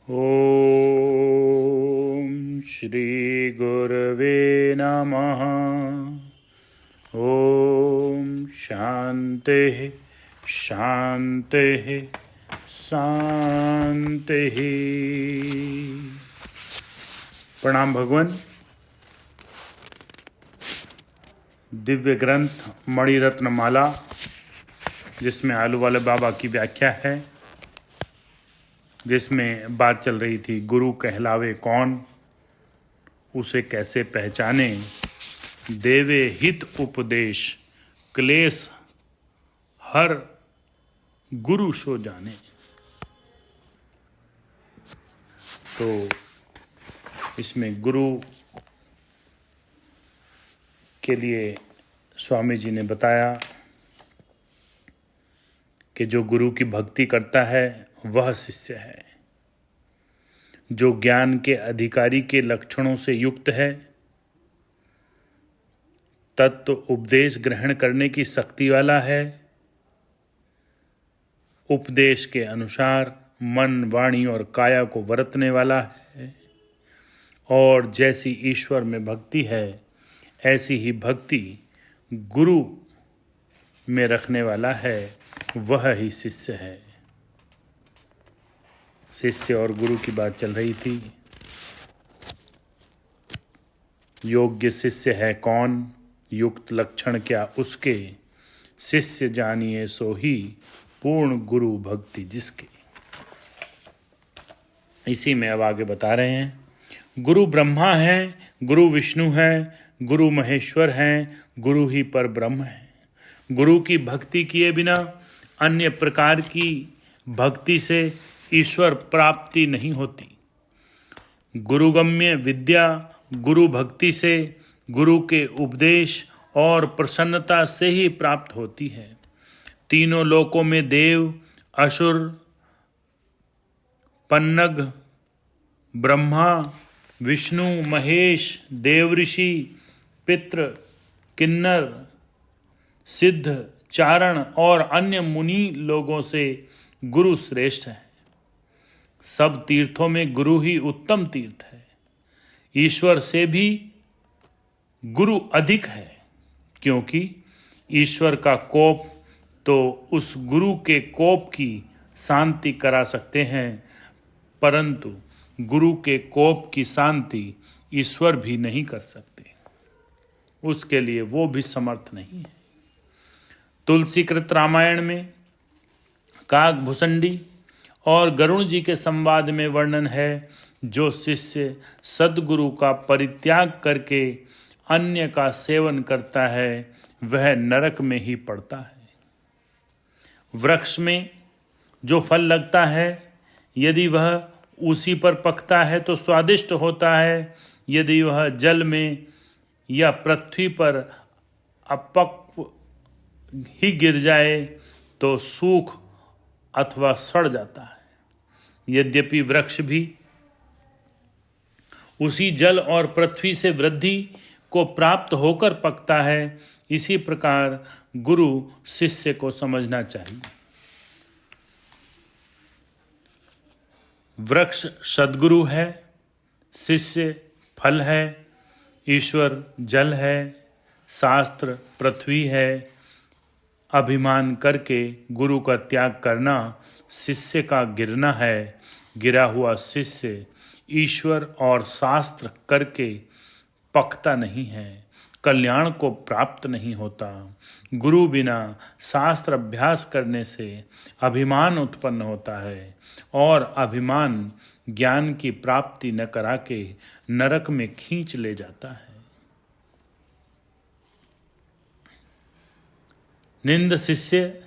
ओम श्री गुरवे नमः। ओम शांति शांति शांति। प्रणाम भगवान। दिव्य ग्रंथ मणिरत्न माला, जिसमें आलू वाले बाबा की व्याख्या है, जिसमें बात चल रही थी गुरु कहलावे कौन, उसे कैसे पहचाने, देवे हित उपदेश क्लेश हर गुरु सो जाने। तो इसमें गुरु के लिए स्वामी जी ने बताया कि जो गुरु की भक्ति करता है वह शिष्य है। जो ज्ञान के अधिकारी के लक्षणों से युक्त है, तत्व उपदेश ग्रहण करने की शक्ति वाला है, उपदेश के अनुसार मन वाणी और काया को वरतने वाला है, और जैसी ईश्वर में भक्ति है ऐसी ही भक्ति गुरु में रखने वाला है, वह ही शिष्य है। शिष्य और गुरु की बात चल रही थी। योग्य शिष्य है कौन, युक्त लक्षण क्या उसके, शिष्य जानिए सो ही पूर्ण गुरु भक्ति जिसके। इसी में अब आगे बता रहे हैं, गुरु ब्रह्मा है, गुरु विष्णु है, गुरु महेश्वर हैं, गुरु ही पर ब्रह्म है। गुरु की भक्ति किए बिना अन्य प्रकार की भक्ति से ईश्वर प्राप्ति नहीं होती। गुरुगम्य विद्या गुरु भक्ति से, गुरु के उपदेश और प्रसन्नता से ही प्राप्त होती है। तीनों लोकों में देव, असुर, पन्नग, ब्रह्मा, विष्णु, महेश, देवऋषि, पितृ, किन्नर, सिद्ध, चारण और अन्य मुनि लोगों से गुरु श्रेष्ठ है। सब तीर्थों में गुरु ही उत्तम तीर्थ है। ईश्वर से भी गुरु अधिक है, क्योंकि ईश्वर का कोप तो उस गुरु के कोप की शांति करा सकते हैं, परंतु गुरु के कोप की शांति ईश्वर भी नहीं कर सकते। उसके लिए वो भी समर्थ नहीं है। तुलसीकृत रामायण में काकभूषणी और गरुण जी के संवाद में वर्णन है, जो शिष्य सद्गुरु का परित्याग करके अन्य का सेवन करता है वह नरक में ही पड़ता है। वृक्ष में जो फल लगता है, यदि वह उसी पर पकता है तो स्वादिष्ट होता है, यदि वह जल में या पृथ्वी पर अपक्व ही गिर जाए तो सूख अथवा सड़ जाता है। यद्यपि वृक्ष भी उसी जल और पृथ्वी से वृद्धि को प्राप्त होकर पकता है, इसी प्रकार गुरु शिष्य को समझना चाहिए। वृक्ष सद्गुरु है, शिष्य फल है, ईश्वर जल है, शास्त्र पृथ्वी है। अभिमान करके गुरु का त्याग करना शिष्य का गिरना है। गिरा हुआ शिष्य ईश्वर और शास्त्र करके पकता नहीं है, कल्याण को प्राप्त नहीं होता। गुरु बिना शास्त्र अभ्यास करने से अभिमान उत्पन्न होता है, और अभिमान ज्ञान की प्राप्ति न करा के नरक में खींच ले जाता है। निंद शिष्य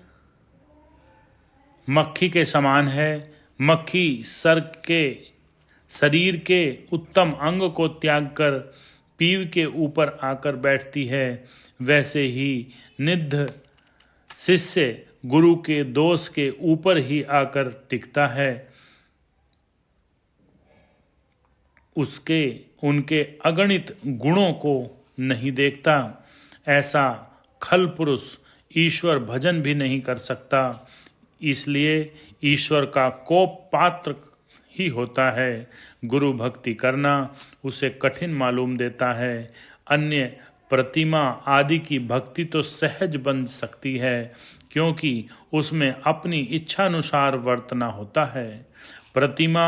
मक्खी के समान है। मक्खी सर्प के शरीर के उत्तम अंग को त्याग कर पीव के ऊपर आकर बैठती है, वैसे ही निध शिष्य गुरु के दोष के ऊपर ही आकर टिकता है। उनके अगणित गुणों को नहीं देखता। ऐसा खल पुरुष ईश्वर भजन भी नहीं कर सकता। इसलिए ईश्वर का कोप पात्र ही होता है। गुरु भक्ति करना उसे कठिन मालूम देता है। अन्य प्रतिमा आदि की भक्ति तो सहज बन सकती है, क्योंकि उसमें अपनी इच्छानुसार वर्तना होता है। प्रतिमा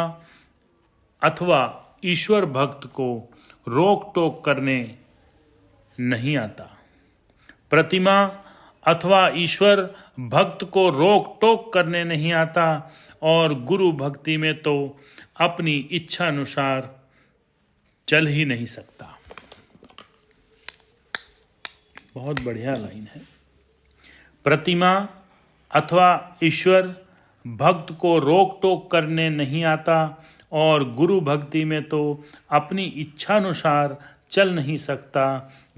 अथवा ईश्वर भक्त को रोक टोक करने नहीं आता। प्रतिमा अथवा ईश्वर भक्त को रोक टोक करने नहीं आता, और गुरु भक्ति में तो अपनी इच्छा अनुसार चल ही नहीं सकता। बहुत बढ़िया लाइन है। प्रतिमा अथवा ईश्वर भक्त को रोक टोक करने नहीं आता, और गुरु भक्ति में तो अपनी इच्छानुसार चल नहीं सकता।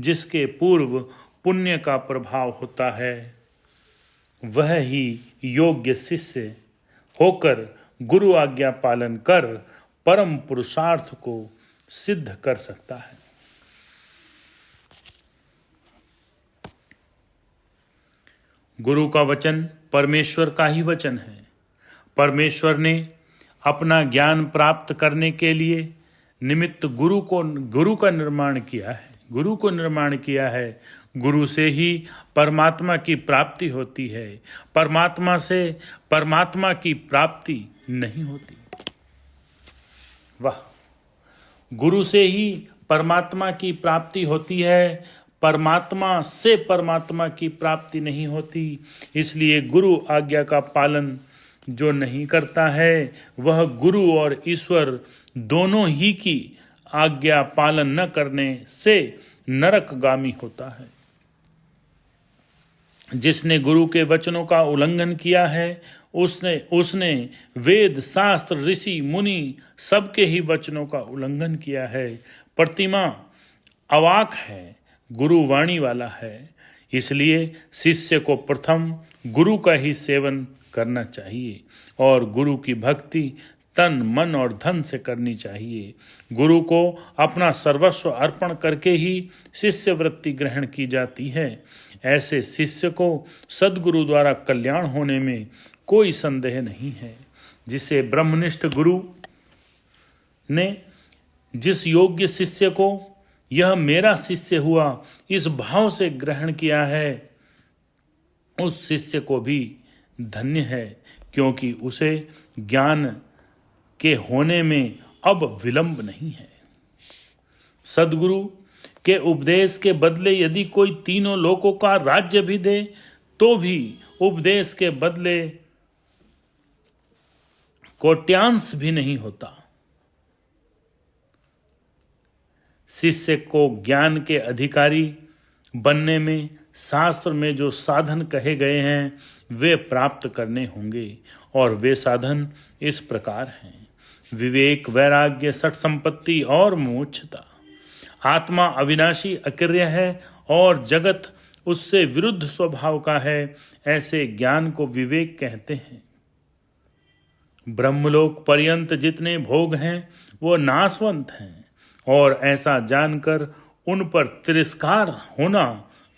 जिसके पूर्व पुण्य का प्रभाव होता है, वह ही योग्य शिष्य होकर गुरु आज्ञा पालन कर परम पुरुषार्थ को सिद्ध कर सकता है। गुरु का वचन परमेश्वर का ही वचन है। परमेश्वर ने अपना ज्ञान प्राप्त करने के लिए निमित्त गुरु का निर्माण किया है। गुरु को निर्माण किया है। गुरु से ही परमात्मा की प्राप्ति होती है। परमात्मा से परमात्मा की प्राप्ति नहीं होती। वाह! गुरु से ही परमात्मा की प्राप्ति होती है, परमात्मा से परमात्मा की प्राप्ति नहीं होती। इसलिए गुरु आज्ञा का पालन जो नहीं करता है, वह गुरु और ईश्वर दोनों ही की आज्ञा पालन न करने से नरकगामी होता है। जिसने गुरु के वचनों का उल्लंघन किया है, उसने वेद शास्त्र ऋषि मुनि सबके ही वचनों का उल्लंघन किया है। प्रतिमा अवाक है, गुरु वाणी वाला है। इसलिए शिष्य को प्रथम गुरु का ही सेवन करना चाहिए, और गुरु की भक्ति तन मन और धन से करनी चाहिए। गुरु को अपना सर्वस्व अर्पण करके ही शिष्य वृत्ति ग्रहण की जाती है। ऐसे शिष्य को सद्गुरु द्वारा कल्याण होने में कोई संदेह नहीं है। जिसे ब्रह्मनिष्ठ गुरु ने जिस योग्य शिष्य को यह मेरा शिष्य हुआ इस भाव से ग्रहण किया है, उस शिष्य को भी धन्य है, क्योंकि उसे ज्ञान के होने में अब विलंब नहीं है। सद्गुरु के उपदेश के बदले यदि कोई तीनों लोकों का राज्य भी दे, तो भी उपदेश के बदले कोट्यांश भी नहीं होता। शिष्य को ज्ञान के अधिकारी बनने में शास्त्र में जो साधन कहे गए हैं, वे प्राप्त करने होंगे, और वे साधन इस प्रकार हैं: विवेक, वैराग्य, सठ संपत्ति और मोक्षता। आत्मा अविनाशी अक्रिय है और जगत उससे विरुद्ध स्वभाव का है। ऐसे ज्ञान को विवेक कहते हैं। ब्रह्मलोक पर्यंत जितने भोग हैं वो नाशवंत हैं, और ऐसा जानकर उन पर तिरस्कार होना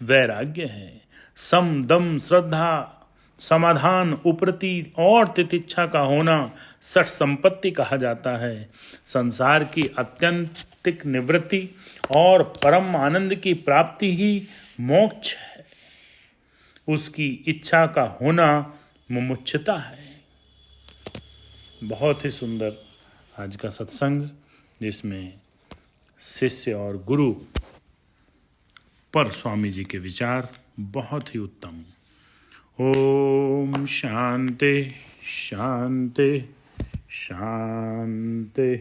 वैराग्य है। सम, दम, श्रद्धा, समाधान, उपरति और तितिक्षा का होना सठ संपत्ति कहा जाता है। संसार की अत्यंतिक निवृत्ति और परम आनंद की प्राप्ति ही मोक्ष है। उसकी इच्छा का होना मुमुक्षुता है। बहुत ही सुंदर आज का सत्संग, जिसमें शिष्य और गुरु पर स्वामी जी के विचार बहुत ही उत्तम। ओम शांति शांति शांति।